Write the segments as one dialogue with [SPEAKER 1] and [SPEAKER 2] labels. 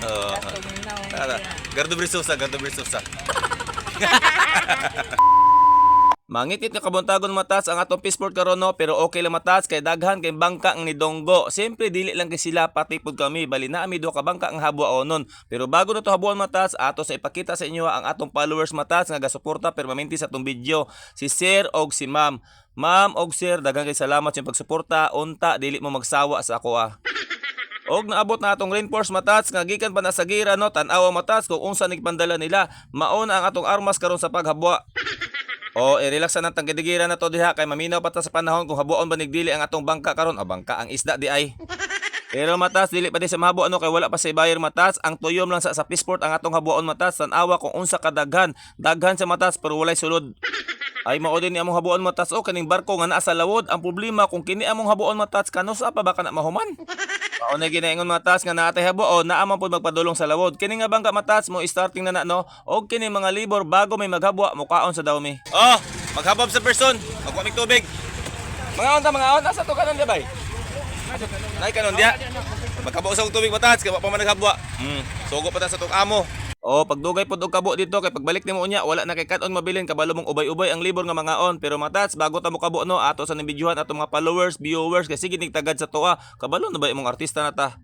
[SPEAKER 1] Oo. Gardo Brisosa, Gardo Brisosa. Mangitit nga kabuntagon matas ang atong Peaceport karon no, pero okay lang matas kay daghan kay bangka ang ni Donggo. Siyempre dili lang kay sila pati pud kami bali na ami do ka bangka ang habwa onon. Pero bago na to habuan matas ato sa ipakita sa inyo ang atong followers matas nga gasuporta permanente sa atong video. Si Sir og si Ma'am. Ma'am og Sir, daghan kay salamat sa pagsuporta. Unta dili mo magsawa sa ako ah. Og naabot na atong reinforce matats nga gikan pa na sa gira no, tan-awa matats kung unsa ni pandala nila. Mao na ang atong armas karon sa paghabwa. O i-relax na tang gidigira na to diha kay maminaw pa ta sa panahon kung habuon ba nigdili ang atong bangka karon o bangka ang isda di ay. Pero matas dili pa di sa mahabo ano kay wala pa sa ibayar matas ang tuyom lang sa Peaceport ang atong habuon matas tan-awa kung unsa ka daghan sa matas pero walay sulod. Ay mao din ni among habuon matas o kaning barko nga naa sa lawod ang problema kung kini among habuon matas kano sa pa ba kana mahuman. Mao na ginaingon matas nga naatay habuon naa man pud magpadulong sa lawod. Kini nga bangka matas mo starting na no og kini mga libor bago may maghabwa mukaon sa dawmi. Oh, maghabab sa person. Magwa mig tubig. Mga on asa to kanon di bay? Nay kanon dia. Magkabo sa tubig matas kay wa pa man naghabwa. Sugo pa ta sa tong amo. O pagdugay pod og kabo dito kay pagbalik nimo unya wala na kay kat-on mabilin kabalo mong ubay-ubay ang libor nga mga on pero matats bago ta mo kabo no ato sa nibidyohan ato mga followers, viewers kasi sige nigtagad sa tuwa kabalo na ba imong artista na ta.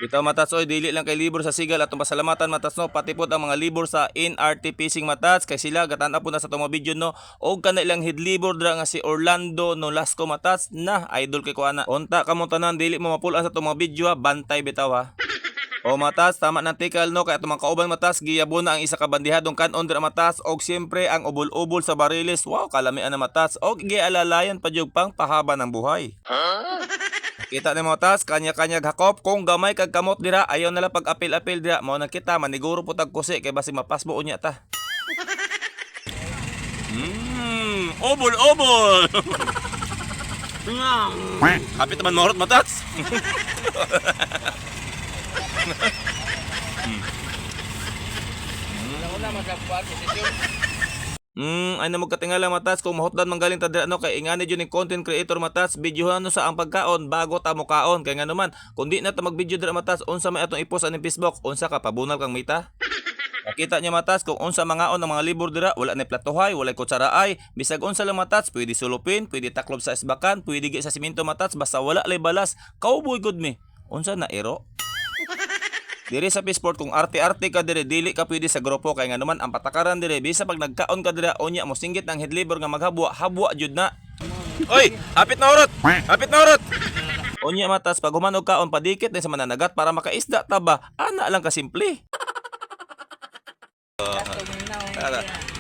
[SPEAKER 1] Bitaw matats oy dili lang kay libor sa sigal atong pasalamatan matats no pati pod ang mga libor sa NRT Fishing matats kay sila gatan-a po na sa tong mga video no og kana ilang head libor dra nga si Orlando Nolasco matats na idol kay kuana. Unta kamo tanan dili mo mapul-an sa tong mga video bantay bitaw ha. O matas, tama ng tikal no, kaya itong mga kauban matas, giyabo na ang isa ka bandihadong kanon dira matas, og siyempre ang ubol-ubol sa bariles, wow, kalamian na matas, og gialalayan pa jug pang pahaba ng buhay. Kita ni matas, kanya-kanya hakop, kung gamay kag kamot dira, ayaw nala pag-apil-apil dira, mo na kita, maniguro po tag kusi, kay basi mapasbo unya ta. Ubol-ubol! Kapit naman morot matas! Ay na magkatingala matas kung mahotdan manggaling ta dira no kay ingani jud ning content creator matas videohan no sa ang pagkaon bago ta mo kaon kay nga naman kundi na ta mag-video dira matas unsa may atong i-post ani Facebook unsa ka pabunal kang mita. Nakita niya matas kung unsa mangaon ang mga libur dira wala ni platohay wala kutsaraay bisag unsa lang matas pwede sulupin pwede taklob sa isbakan pwede gi sa simento matas basta wala lay balas cowboy good me unsa na ero. Diri sa Peaceport kung arte-arte ka dire dili ka pwede sa grupo kay nga naman ang patakaran dire bisa pag nagkaon ka dire onya mo singgit ang head libor nga maghabwa habwa jud na. Oy, hapit na urot. Hapit na urot. Onya matas pag human og kaon padikit din sa mananagat para makaisda ta ba. Ana lang ka simple.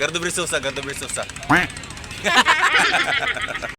[SPEAKER 1] Gardo Brisosa, Gardo Brisosa.